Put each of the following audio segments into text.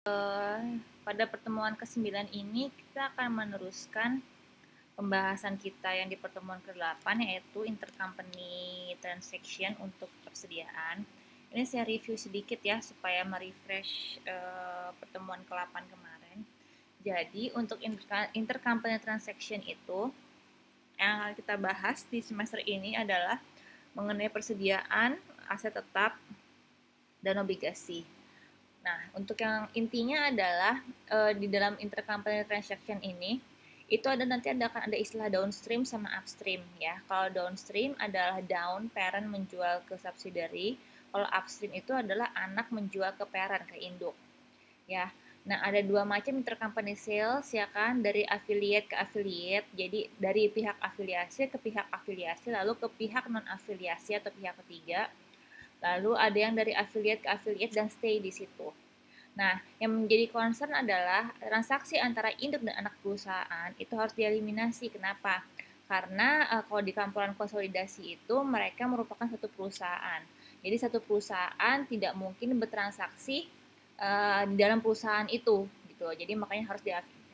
Pada pertemuan ke-9 ini kita akan meneruskan pembahasan kita yang di pertemuan ke-8 yaitu intercompany transaction untuk persediaan. Ini saya review sedikit ya supaya merefresh pertemuan ke-8 kemarin. Jadi untuk intercompany transaction itu yang akan kita bahas di semester ini adalah mengenai persediaan aset tetap dan obligasi. Nah, untuk yang intinya adalah di dalam intercompany transaction ini itu akan ada istilah downstream sama upstream ya. Kalau downstream adalah down parent menjual ke subsidiary, kalau upstream itu adalah anak menjual ke parent ke induk. Ya. Nah, ada dua macam intercompany sales ya kan, dari affiliate ke affiliate. Jadi dari pihak afiliasi ke pihak afiliasi lalu ke pihak non afiliasi atau pihak ketiga. Lalu ada yang dari affiliate ke affiliate dan stay di situ. Nah, yang menjadi concern adalah transaksi antara induk dan anak perusahaan itu harus dieliminasi. Kenapa? Karena kalau di campuran konsolidasi itu mereka merupakan satu perusahaan. Jadi satu perusahaan tidak mungkin bertransaksi di dalam perusahaan itu, gitu. Jadi makanya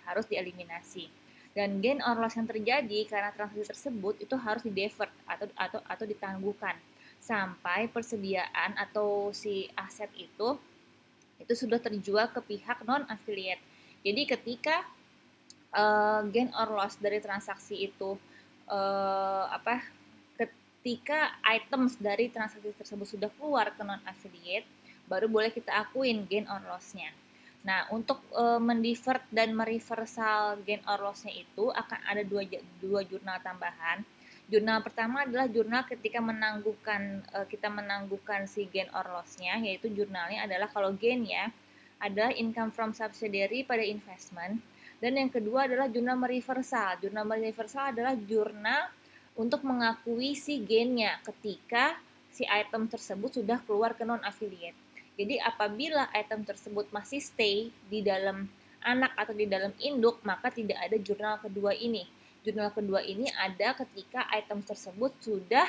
harus dieliminasi. Dan gain or loss yang terjadi karena transaksi tersebut itu harus di-divert atau ditangguhkan sampai persediaan atau si aset itu sudah terjual ke pihak non affiliate. Jadi ketika gain or loss dari transaksi itu ketika items dari transaksi tersebut sudah keluar ke non affiliate, baru boleh kita akuin gain or loss-nya. Nah, untuk mendivert dan mereversal gain or loss-nya itu akan ada dua jurnal tambahan. Jurnal pertama adalah jurnal ketika kita menangguhkan si gain or loss-nya, yaitu jurnalnya adalah kalau gain ya, ada income from subsidiary pada investment. Dan yang kedua adalah jurnal mereversal. Jurnal mereversal adalah jurnal untuk mengakui si gain-nya ketika si item tersebut sudah keluar ke non-affiliate. Jadi apabila item tersebut masih stay di dalam anak atau di dalam induk, maka tidak ada jurnal kedua ini. Jurnal kedua ini ada ketika item tersebut sudah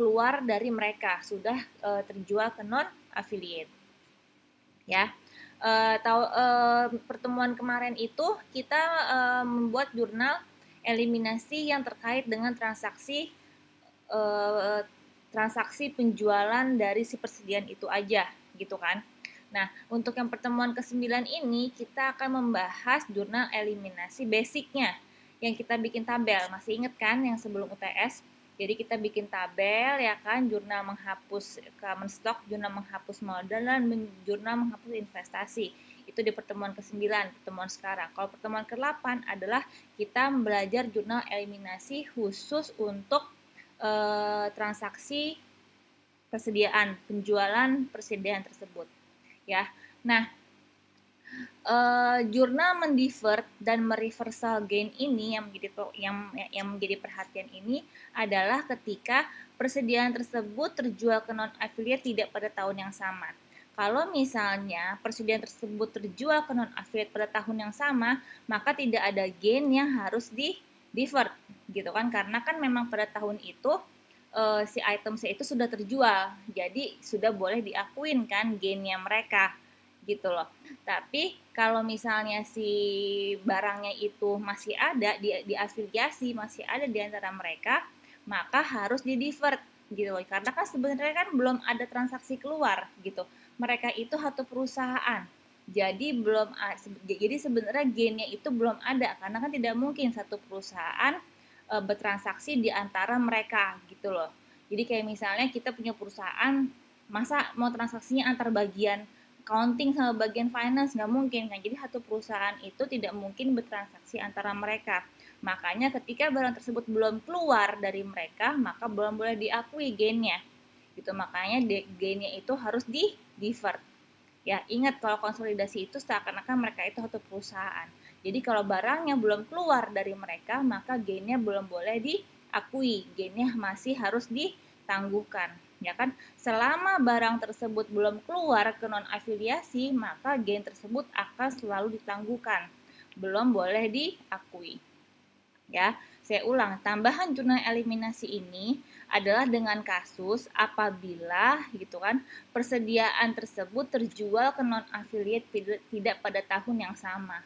keluar dari mereka, sudah terjual ke non-affiliate. Ya, pertemuan kemarin itu kita membuat jurnal eliminasi yang terkait dengan transaksi penjualan dari si persediaan itu aja, gitu kan. Nah, untuk yang pertemuan ke-9 ini kita akan membahas jurnal eliminasi basicnya yang kita bikin tabel. Masih inget kan yang sebelum UTS? Jadi kita bikin tabel ya kan, jurnal menghapus common stock, jurnal menghapus modal, dan jurnal menghapus investasi. Itu di pertemuan ke-9, pertemuan sekarang. Kalau pertemuan ke-8 adalah kita belajar jurnal eliminasi khusus untuk transaksi penjualan persediaan tersebut. Ya. Nah, jurnal mendivert dan mereversal gain ini yang menjadi perhatian ini adalah ketika persediaan tersebut terjual ke non affiliate tidak pada tahun yang sama. Kalau misalnya persediaan tersebut terjual ke non affiliate pada tahun yang sama, maka tidak ada gain yang harus di divert, gitu kan? Karena kan memang pada tahun itu si item itu sudah terjual, jadi sudah boleh diakuin kan gainnya mereka, gitu loh. Tapi kalau misalnya si barangnya itu masih ada di afiliasi, masih ada di antara mereka, maka harus di divert gitu loh. Karena kan sebenarnya kan belum ada transaksi keluar gitu. Mereka itu satu perusahaan. Jadi sebenarnya gainnya itu belum ada karena kan tidak mungkin satu perusahaan bertransaksi di antara mereka gitu loh. Jadi kayak misalnya kita punya perusahaan, masa mau transaksinya antar bagian accounting sama bagian finance, nggak mungkin kan. Jadi satu perusahaan itu tidak mungkin bertransaksi antara mereka. Makanya ketika barang tersebut belum keluar dari mereka, maka belum boleh diakui gainnya. Gitu, makanya gainnya itu harus di divert. Ya, ingat kalau konsolidasi itu seakan-akan mereka itu satu perusahaan. Jadi kalau barangnya belum keluar dari mereka, maka gainnya belum boleh diakui. Gainnya masih harus ditangguhkan. Ya kan, selama barang tersebut belum keluar ke non afiliasi, maka gain tersebut akan selalu ditangguhkan, belum boleh diakui. Ya, saya ulang, tambahan jurnal eliminasi ini adalah dengan kasus apabila gitu kan persediaan tersebut terjual ke non affiliate tidak pada tahun yang sama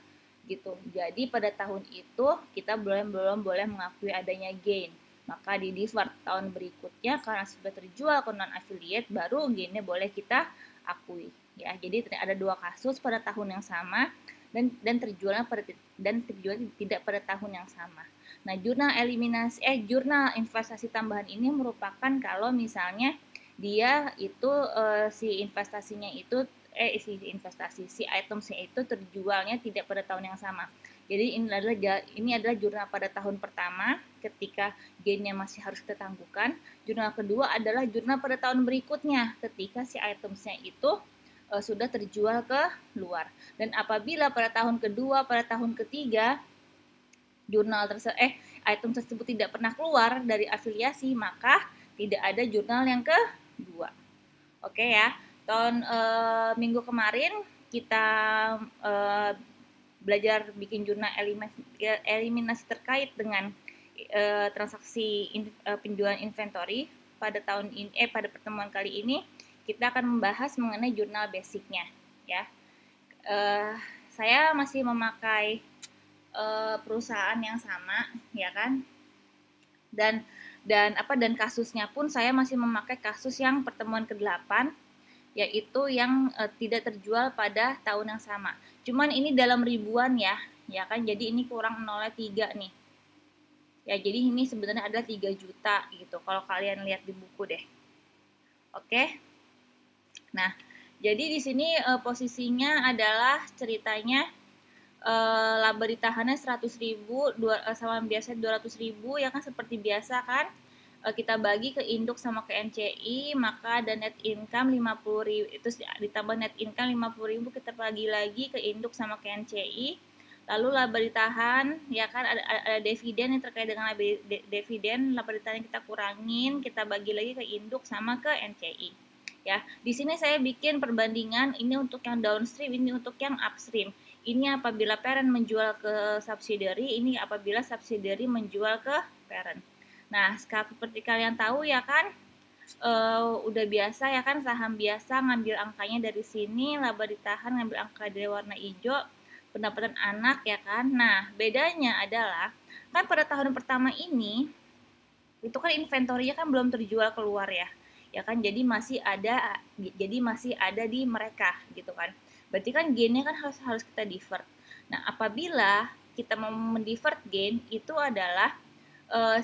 gitu. Jadi pada tahun itu kita belum boleh mengakui adanya gain. Maka di defer tahun berikutnya karena sudah terjual ke non affiliate baru gainnya boleh kita akui ya. Jadi ada dua kasus pada tahun yang sama dan terjual tidak pada tahun yang sama. Nah, jurnal investasi tambahan ini merupakan kalau misalnya dia itu si itemsnya itu terjualnya tidak pada tahun yang sama. Jadi ini adalah jurnal pada tahun pertama ketika gainnya masih harus kita tangguhkan. Jurnal kedua adalah jurnal pada tahun berikutnya ketika si itemsnya itu sudah terjual ke luar. Dan apabila pada tahun kedua, pada tahun ketiga item tersebut tidak pernah keluar dari afiliasi, maka tidak ada jurnal yang kedua. Oke ya. Minggu kemarin kita belajar bikin jurnal eliminasi terkait dengan transaksi penjualan inventory. Pada pertemuan kali ini kita akan membahas mengenai jurnal basicnya ya. Saya masih memakai perusahaan yang sama ya kan, dan kasusnya pun saya masih memakai kasus yang pertemuan ke-8 yaitu yang tidak terjual pada tahun yang sama. Cuman ini dalam ribuan ya kan, jadi ini kurang 0,3 nih ya, jadi ini sebenarnya adalah 3 juta gitu kalau kalian lihat di buku deh. Oke. Nah, jadi di sini posisinya adalah ceritanya laba ditahannya 100.000 sama biasa 200.000 ya kan, seperti biasa kan. Kita bagi ke induk sama ke NCI, maka ada net income 50.000 itu ditambah net income 50.000 kita bagi lagi ke induk sama ke NCI. Lalu laba ditahan ya kan, ada dividen yang terkait dengan dividen, laba ditahan kita kurangin, kita bagi lagi ke induk sama ke NCI. Ya, di sini saya bikin perbandingan ini untuk yang downstream, ini untuk yang upstream. Ini apabila parent menjual ke subsidiary, ini apabila subsidiary menjual ke parent. Nah, seperti kalian tahu ya kan, udah biasa ya kan, saham biasa ngambil angkanya dari sini, laba ditahan ngambil angka dari warna hijau, pendapatan anak ya kan. Nah, bedanya adalah kan pada tahun pertama ini itu kan inventory-nya kan belum terjual keluar ya kan, jadi masih ada di mereka gitu kan. Berarti kan gainnya kan harus kita divert. Nah, apabila kita mau mendivert gain itu adalah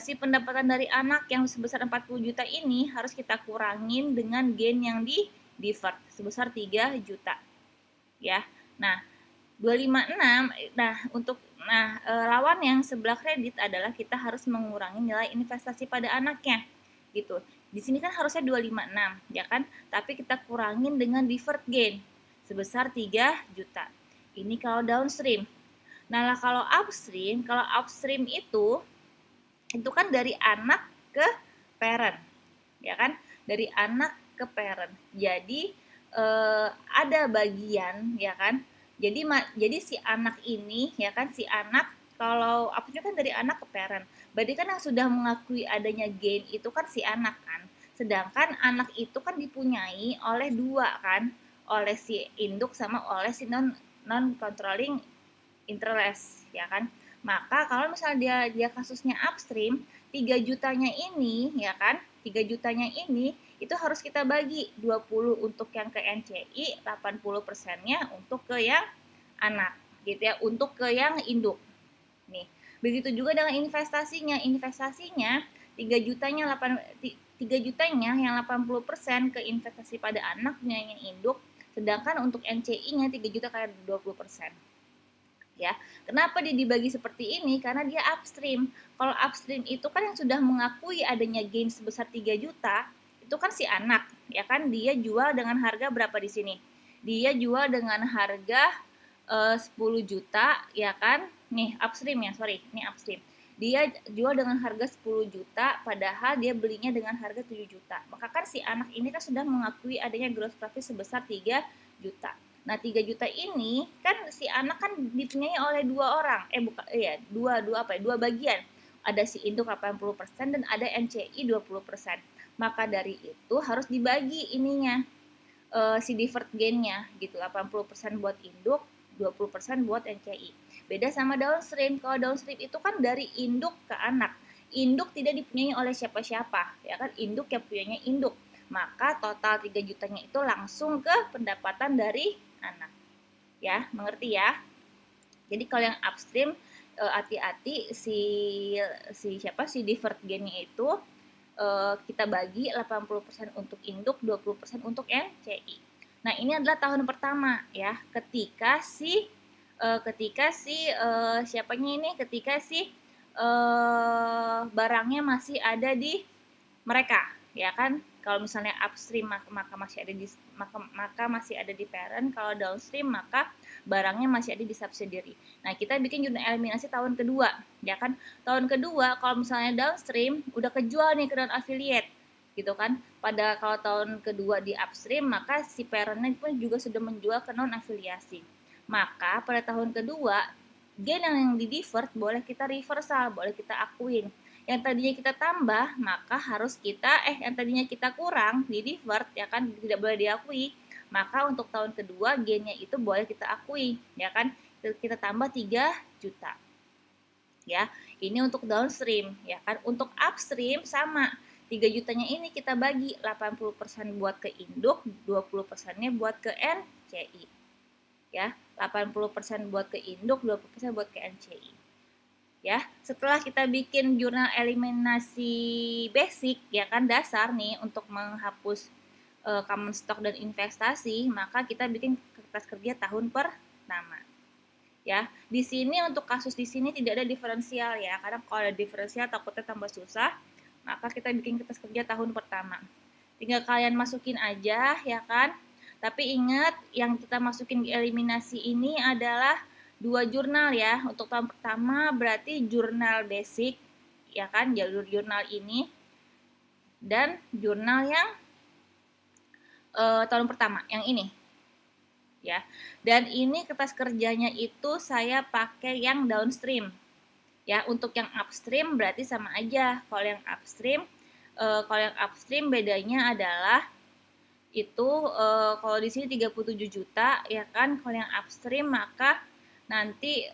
si pendapatan dari anak yang sebesar 40 juta ini harus kita kurangin dengan gain yang di divert sebesar 3 juta. Ya. Nah, 256 lawan yang sebelah kredit adalah kita harus mengurangi nilai investasi pada anaknya gitu. Di sini kan harusnya 256 ya kan, tapi kita kurangin dengan deferred gain sebesar 3 juta. Ini kalau downstream. Nah, kalau upstream itu kan dari anak ke parent. Ya kan? Dari anak ke parent. Jadi ada bagian ya kan. Jadi si anak ini ya kan, si anak kalau upstream kan dari anak ke parent. Berarti kan yang sudah mengakui adanya gain itu kan si anak kan. Sedangkan anak itu kan dipunyai oleh dua kan, oleh si induk sama oleh si non controlling interest ya kan. Maka kalau misalnya dia kasusnya upstream, 3 jutanya ini ya kan, 3 jutanya ini itu harus kita bagi 20 untuk yang ke NCI, 80%-nya untuk ke yang anak gitu ya, untuk ke yang induk. Nih, begitu juga dengan investasinya. 3 jutanya yang 80% ke investasi pada anak punya yang induk, sedangkan untuk NCI-nya 3 juta kayak 20%. Ya, kenapa dia dibagi seperti ini? Karena dia upstream. Kalau upstream itu kan yang sudah mengakui adanya gain sebesar 3 juta, itu kan si anak, ya kan? Dia jual dengan harga berapa di sini? Dia jual dengan harga 10 juta, ya kan? Nih, upstream ya, sorry, ini upstream. Dia jual dengan harga 10 juta, padahal dia belinya dengan harga 7 juta. Maka kan si anak ini kan sudah mengakui adanya gross profit sebesar 3 juta. Nah, 3 juta ini kan si anak kan dipunyai oleh dua orang. Dua bagian. ada si induk 80% dan ada NCI 20%. Maka dari itu harus dibagi ininya, si deferred gain-nya gitu, 80% buat induk, 20% buat NCI. Beda sama downstream. Kalau downstream itu kan dari induk ke anak. Induk tidak dipunyai oleh siapa-siapa, ya kan? Induk yang punyanya induk. Maka total 3 jutanya itu langsung ke pendapatan dari anak. Ya, mengerti ya? Jadi kalau yang upstream hati-hati si deferred gain-nya itu kita bagi 80% untuk induk, 20% untuk NCI. Nah, ini adalah tahun pertama ya, ketika si barangnya masih ada di mereka, ya kan? Kalau misalnya upstream maka masih ada di parent, kalau downstream maka barangnya masih ada di subsidiary. Nah, kita bikin jurnal eliminasi tahun kedua, ya kan? Tahun kedua kalau misalnya downstream udah kejual nih ke non affiliate, gitu kan? Pada kalau tahun kedua di upstream maka si parentnya pun juga sudah menjual ke non afiliasi. Maka pada tahun kedua gain yang di deferred boleh kita reversal, boleh kita akuin. Yang tadinya kita tambah, maka harus kita yang tadinya kita kurang di deferred, ya kan, tidak boleh diakui. Maka untuk tahun kedua gainnya itu boleh kita akui, ya kan, kita tambah 3 juta. Ya, ini untuk downstream, ya kan. Untuk upstream sama, 3 jutanya ini kita bagi 80% buat ke induk, 20%-nya buat ke NCI. Ya, 80% buat ke induk, 20% buat ke NCI. Ya, setelah kita bikin jurnal eliminasi basic, ya kan, dasar nih untuk menghapus common stock dan investasi, maka kita bikin kertas kerja tahun pertama. Ya, di sini untuk kasus di sini tidak ada diferensial ya, karena kalau ada diferensial takutnya tambah susah, maka kita bikin kertas kerja tahun pertama. Tinggal kalian masukin aja, ya kan. Tapi ingat, yang kita masukin di eliminasi ini adalah 2 jurnal ya. Untuk tahun pertama berarti jurnal basic, ya kan, jalur jurnal ini, dan jurnal yang tahun pertama, yang ini. Ya. Dan ini kertas kerjanya itu saya pakai yang downstream. Ya, untuk yang upstream berarti sama aja. Kalau yang upstream bedanya adalah itu kalau di sini 37 juta, ya kan. Kalau yang upstream maka nanti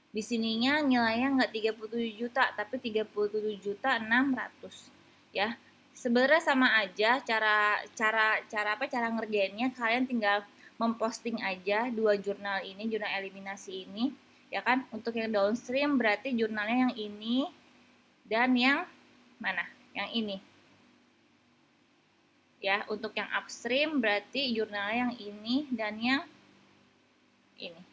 di sininya nilainya nggak 37 juta tapi 37 juta 600, ya. Sebenarnya sama aja cara ngerjainnya, kalian tinggal memposting aja 2 jurnal ini, jurnal eliminasi ini, ya kan. Untuk yang downstream berarti jurnalnya yang ini dan yang mana? Yang ini. Ya, untuk yang upstream berarti jurnalnya yang ini dan yang ini.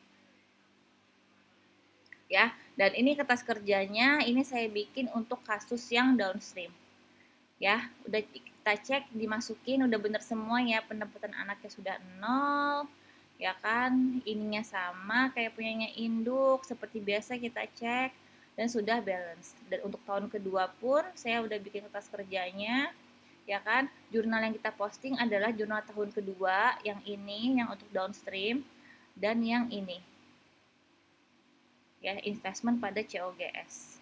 Ya, dan ini kertas kerjanya ini saya bikin untuk kasus yang downstream. Ya, udah kita cek, dimasukin, udah bener semua ya, pendapatan anaknya sudah 0, ya kan, ininya sama kayak punyanya induk, seperti biasa kita cek, dan sudah balance. Dan untuk tahun kedua pun saya udah bikin kertas kerjanya, ya kan. Jurnal yang kita posting adalah jurnal tahun kedua, yang ini, yang untuk downstream, dan yang ini. Ya, investment pada COGS.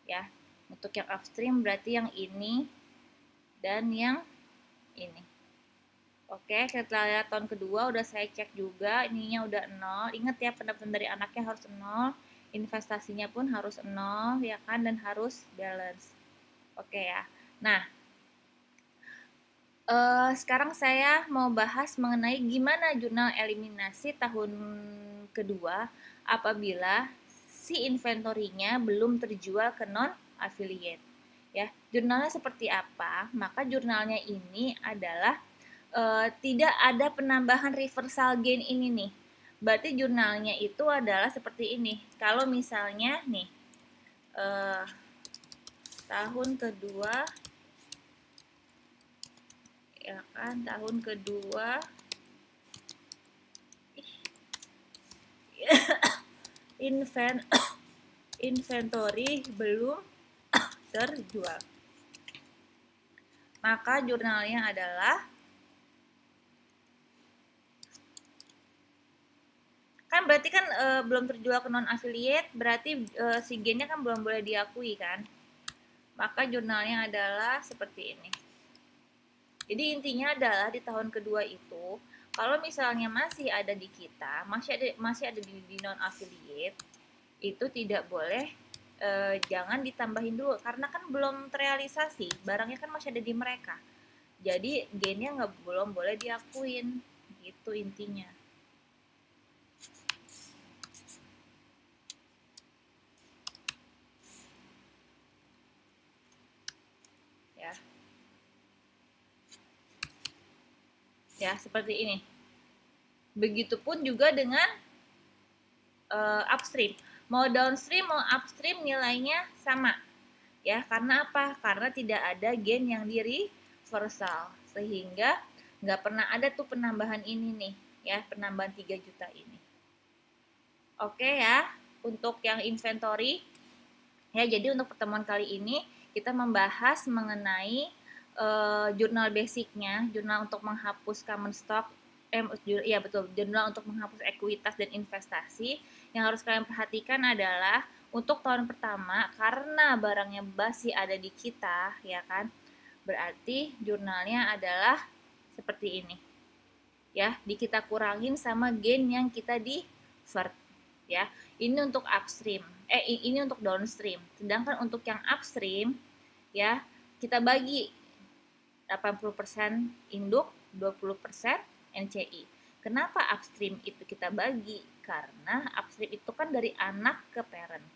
Ya, untuk yang upstream berarti yang ini dan yang ini. Oke, setelah lihat tahun kedua udah saya cek juga, ininya udah 0. Ingat ya, pendapatan dari anaknya harus 0, investasinya pun harus 0, ya kan, dan harus balance. Oke ya. Nah, sekarang saya mau bahas mengenai gimana jurnal eliminasi tahun kedua apabila si inventory-nya belum terjual ke non affiliate. Ya, jurnalnya seperti apa? Maka jurnalnya ini adalah tidak ada penambahan reversal gain ini nih. Berarti jurnalnya itu adalah seperti ini. Kalau misalnya nih tahun kedua, ya kan, tahun kedua inventory belum terjual, maka jurnalnya adalah, kan Kan berarti kan belum terjual ke non affiliate, berarti si gennya kan belum boleh diakui kan. Maka jurnalnya adalah seperti ini. Jadi intinya adalah di tahun kedua itu, kalau misalnya masih ada di kita, masih ada di non affiliate, itu tidak boleh, jangan ditambahin dulu karena kan belum terrealisasi, barangnya kan masih ada di mereka. Jadi gennya belum boleh diakuin, gitu intinya. Ya. Ya, seperti ini. Begitupun juga dengan upstream. Mau downstream, mau upstream nilainya sama. Ya, karena apa? Karena tidak ada gen yang di reversal. Sehingga nggak pernah ada tuh penambahan ini nih. Ya, penambahan 3 juta ini. Oke ya, untuk yang inventory. Ya, jadi untuk pertemuan kali ini kita membahas mengenai jurnal basicnya, jurnal untuk menghapus common stock, ya betul, jurnal untuk menghapus ekuitas dan investasi. Yang harus kalian perhatikan adalah untuk tahun pertama, karena barangnya masih ada di kita, ya kan, berarti jurnalnya adalah seperti ini. Ya, kita kurangin sama gain yang kita divert. Ya, ini untuk upstream. Ini untuk downstream. Sedangkan untuk yang upstream, ya, kita bagi 80% induk, 20% NCI. Kenapa upstream itu kita bagi? Karena upstream itu kan dari anak ke parent,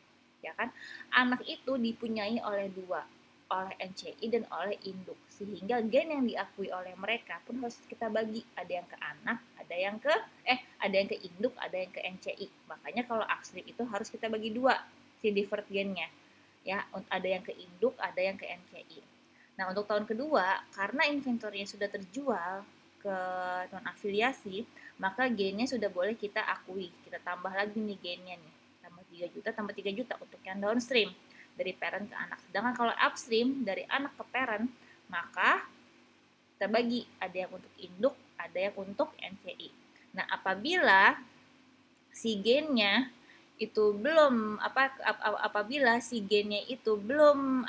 ya kan? Anak itu dipunyai oleh dua, oleh NCI dan oleh induk, sehingga gen yang diakui oleh mereka pun harus kita bagi. Ada yang ke anak, ada yang ke induk, ada yang ke NCI. Makanya kalau upstream itu harus kita bagi dua si divert gennya, ya. Ada yang ke induk, ada yang ke NCI. Nah, untuk tahun kedua, karena inventory sudah terjual ke non-afiliasi, maka gainnya sudah boleh kita akui. Kita tambah lagi nih gainnya nih. Tambah 3 juta, tambah 3 juta untuk yang downstream, dari parent ke anak. Sedangkan kalau upstream, dari anak ke parent, maka kita bagi. Ada yang untuk induk, ada yang untuk NCI. Nah, apabila si gainnya itu belum apabila si gainnya itu belum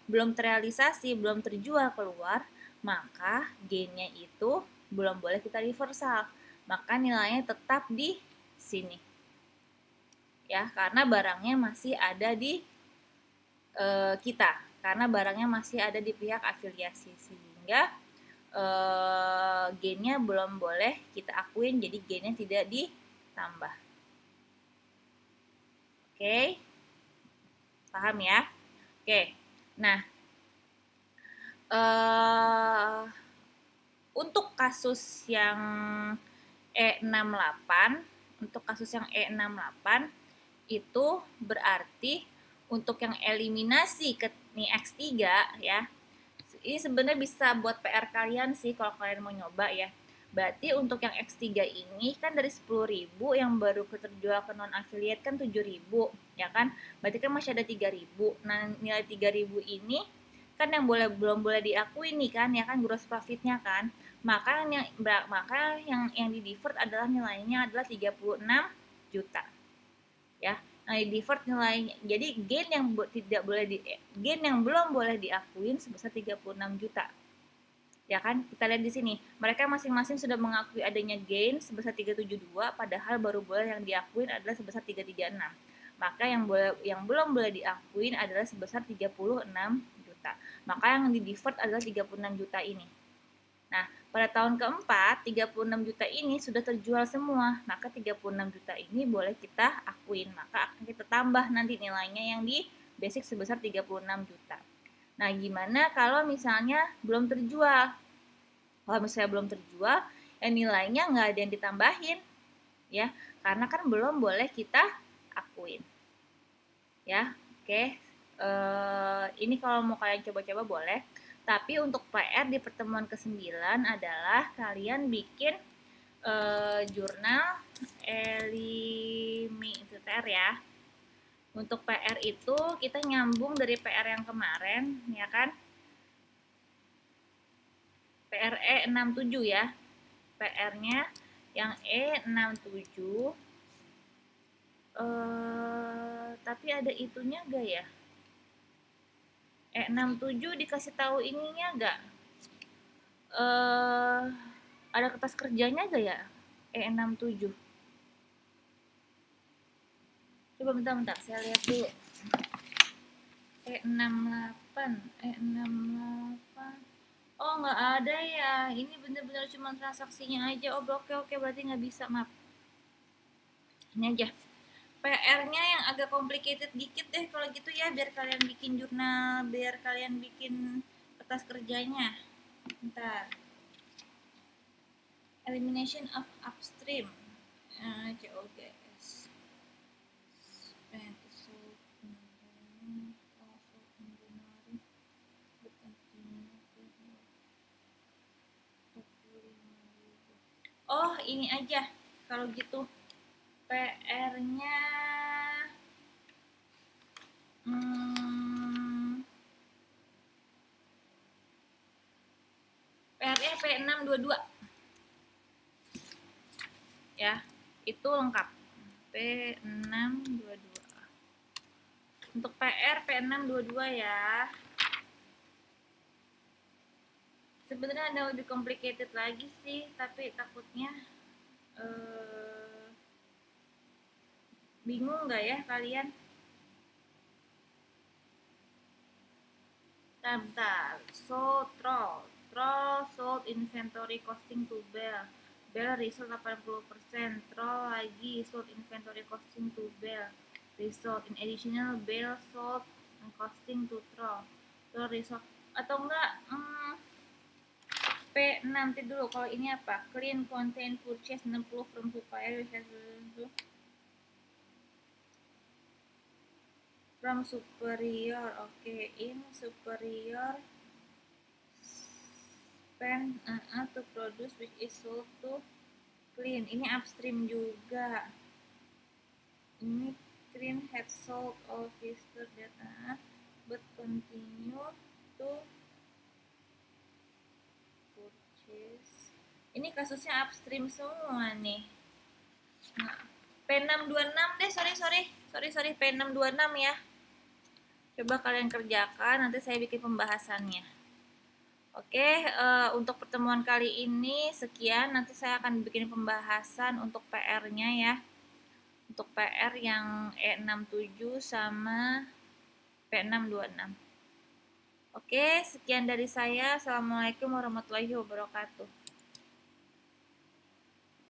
belum terrealisasi, belum terjual keluar, maka gainnya itu belum boleh kita reversal. Maka nilainya tetap di sini. Ya, karena barangnya masih ada di kita. Karena barangnya masih ada di pihak afiliasi, sehingga gainnya belum boleh kita akuin, jadi gainnya tidak ditambah. Oke. Paham ya? Oke. Nah, untuk kasus yang E68, untuk kasus yang E68 itu berarti untuk yang eliminasi ke X3 ya. Ini sebenarnya bisa buat PR kalian sih kalau kalian mau nyoba ya. Berarti untuk yang X3 ini kan dari 10.000 yang baru terjual ke non affiliate kan 7.000 ya kan. Berarti kan masih ada 3.000. Nah, nilai 3.000 ini kan yang belum boleh diakui nih kan, ya kan, gross profitnya kan. Maka yang di divert adalah nilainya adalah 36 juta. Ya. Nah, di divert nilainya. Jadi gain yang belum boleh diakuin sebesar 36 juta. Ya kan, kita lihat di sini, mereka masing-masing sudah mengakui adanya gain sebesar 372, padahal baru boleh yang diakuin adalah sebesar 336. Maka yang belum boleh diakuin adalah sebesar 36 juta. Maka yang di divert adalah 36 juta ini. Nah, pada tahun keempat, 36 juta ini sudah terjual semua. Maka 36 juta ini boleh kita akuin. Maka akan kita tambah nanti nilainya yang di basic sebesar 36 juta. Nah, gimana kalau misalnya belum terjual? Kalau misalnya belum terjual, ya nilainya nggak ada yang ditambahin. Ya, karena kan belum boleh kita akuin. Ya, oke. Ini kalau mau kalian coba-coba boleh. Tapi untuk PR di pertemuan ke-9 adalah kalian bikin jurnal limiter ya. Untuk PR itu kita nyambung dari PR yang kemarin, ya kan? PR E67 ya. PR-nya yang E67 Tapi ada itunya gak ya? E67 dikasih tahu ininya gak? Ada kertas kerjanya gak ya? E67. Coba bentar, saya lihat dulu. E68. Oh, nggak ada ya. Ini bener-bener cuma transaksinya aja. Oh, oke, berarti nggak bisa, maaf. Ini aja. PR-nya yang agak complicated dikit deh kalau gitu ya, biar kalian bikin jurnal, biar kalian bikin kertas kerjanya. Bentar. Elimination of upstream. COGS. Oh, ini aja. Kalau gitu PR-nya PR-nya P622. Ya, itu lengkap. P622. Untuk PR P622 ya. Sebenarnya ada lebih complicated lagi sih, tapi takutnya bingung nggak ya kalian? Bentar. Troll sold inventory costing to Bell. Bell result 80%. Troll lagi sold inventory costing to Bell. Result in additional Bell sold costing to Troll. Troll result atau enggak P nanti dulu. Kalau ini apa? Clean content purchase 60 from supplier from superior. Oke, in superior spend to produce which is sold to clean. Ini upstream juga. Ini clean had sold all visitor data but continue to purchase. Ini kasusnya upstream semua nih. Nah, P626 deh, sorry, P626 ya. Coba kalian kerjakan, nanti saya bikin pembahasannya. Oke, untuk pertemuan kali ini sekian. Nanti saya akan bikin pembahasan untuk PR-nya ya. Untuk PR yang E67 sama P626. Oke, sekian dari saya. Assalamualaikum warahmatullahi wabarakatuh.